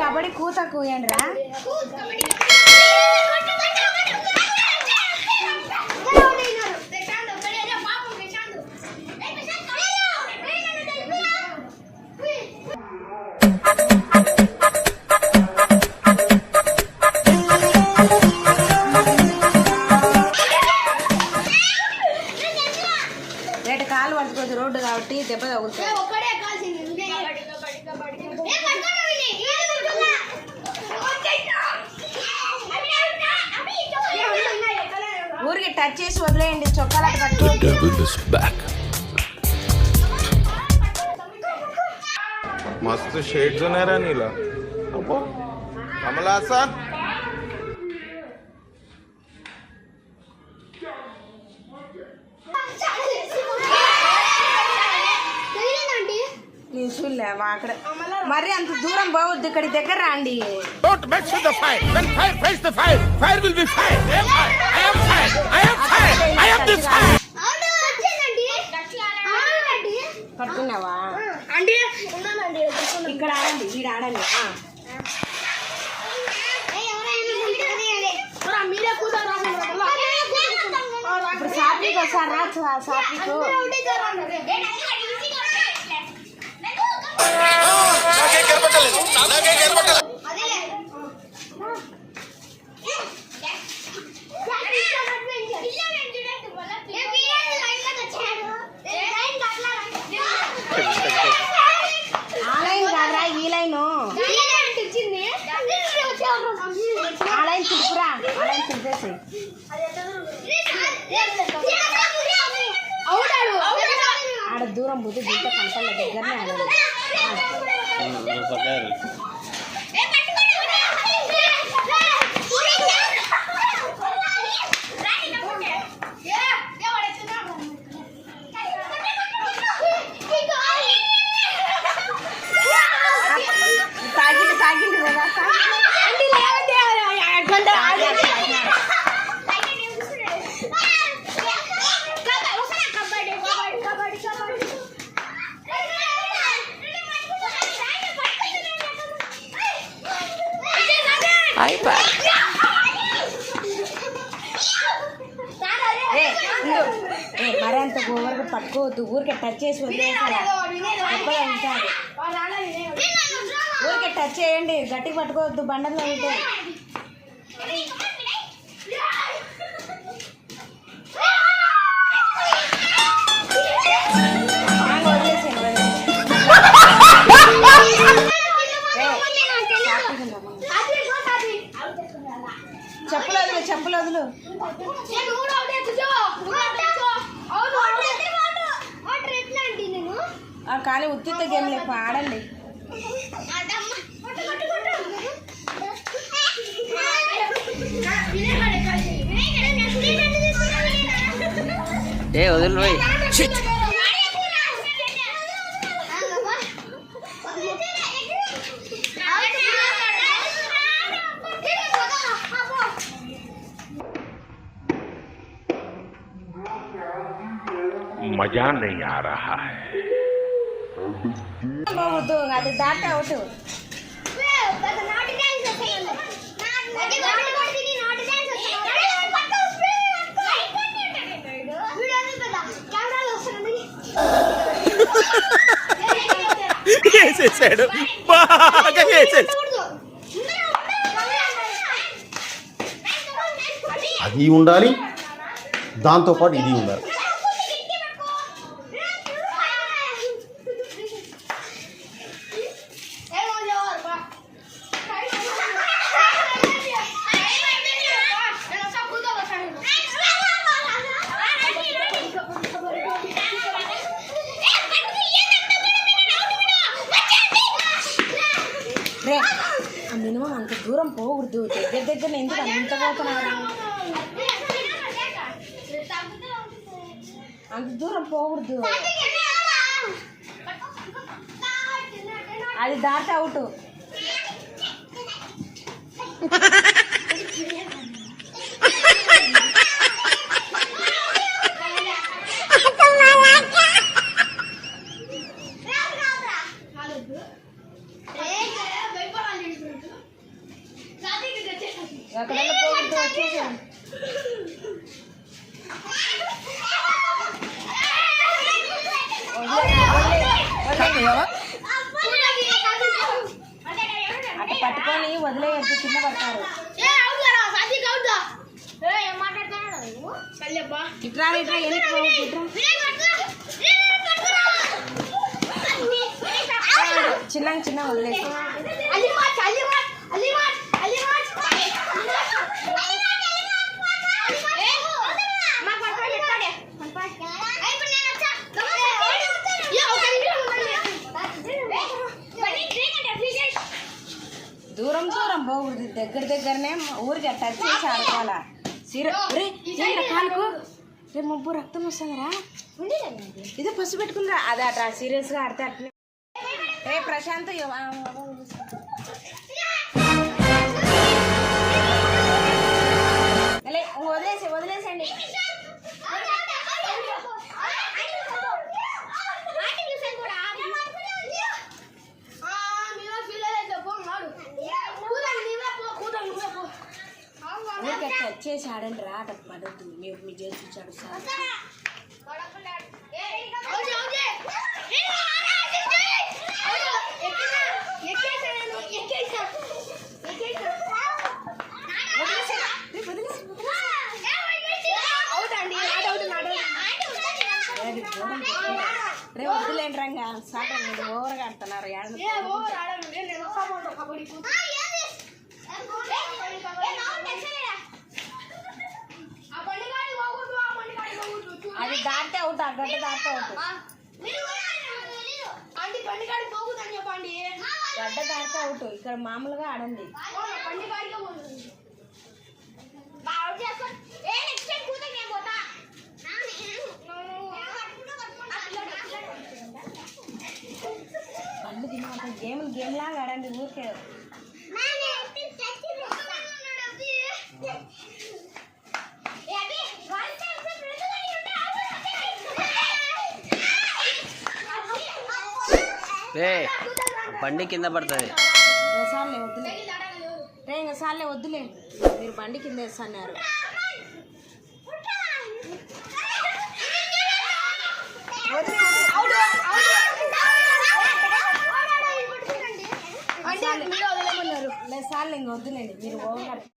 కబడ్డీ కూత కూయండిరా. కాలు పట్టుకోదు రోడ్డు కాబట్టి దెబ్బ తగులుతుంది. ఊరికి టచ్ చేసి వదిలేయండి. చొక్కాలట పట్టుకోండి. मस्त शेड्स नाही राणीला आम्हाला असा చూడలేవా అక్కడ మరి అంత దూరం పోవద్దు, ఇక్కడి దగ్గర రండి. పట్టుకున్నావా? ఇక్కడ ఆడండి, వీడు ఆడండి. ఇప్పుడు సాత్విక్ వస్తారు రా. సాత్విక్ ఆలైన్ కాదురా, ఈ లైన్. ఆలైన్ తిప్పురా, ఆలైన్ తిప్పేసి ఆడ దూరం పోతే దీంతో కనపడలే, దగ్గరనే ఆడాలి. తాగింది తాగింది కదా. మరి అంత ఓవర్గా పట్టుకోవద్దు, ఊరికే టచ్ చేసి వదిలేసారా. ఊరికే టచ్ చేయండి, గట్టిగా పట్టుకోవద్దు, బండల్లో ఉంటే. చెప్పులు వదులు, చెప్పులు వదులు. కానీ ఉత్తిత గేమ్ లేక ఆడండి. వదులు పోయి मजा नहीं आ रहा है. అది దాట అవుట్. వేసేసాడు, బాగా వేసేసాడు. అది ఉండాలి, దాంతోపాటు ఇది ఉండాలి. రే మినిమం అంత దూరం పోకూడదు, దగ్గర దగ్గర ఎందుకు అంత పోతున్నారు? అంత దూరం పోకూడదు, అది దాట అవుట్. వచ్చేసాను. అటు పట్టుకొని వదిలేయద్దు, కింద పడతారు. ఇట్రా ఇట్రా చిన్న చిన్న వదిలేసి దూరం దూరం పోకూడదు, దగ్గరనే ఊరికి టచ్ చేసి ఆడుకోవాలా. కాలుకు రేపు ముబ్బు రక్తం వస్తుందిరా, ఇదే పసు పెట్టుకుందా అది అట్లా సీరియస్గా ఆడితే అట్లే. రే ప్రశాంత్ వదిలేసండి. ఊరికే టచ్ చేసి ఆడండి రా, అట్లా పడద్దు. మీ చేసి చూచాడు సార్. రే వద్దులేండి రంగా సార్, మీరు ఓవర్గా ఆడుతున్నారు. అది దాటితే అవుట్, ఆ గడ్డ దాటితే అవుట్. గడ్డ దాటితే అవుట్. ఇక్కడ మామూలుగా ఆడండి. పళ్ళు తినమంటే గేమ్ లాగా ఆడండి ఊరికే. బండి కింద పడుతుంది. సార్లే వద్దులే రే, ఇంకా సార్లే వద్దులే, మీరు బండి కింద వేస్తున్నారు. సార్లే ఇంకా వద్దులేండి, మీరు ఓవర్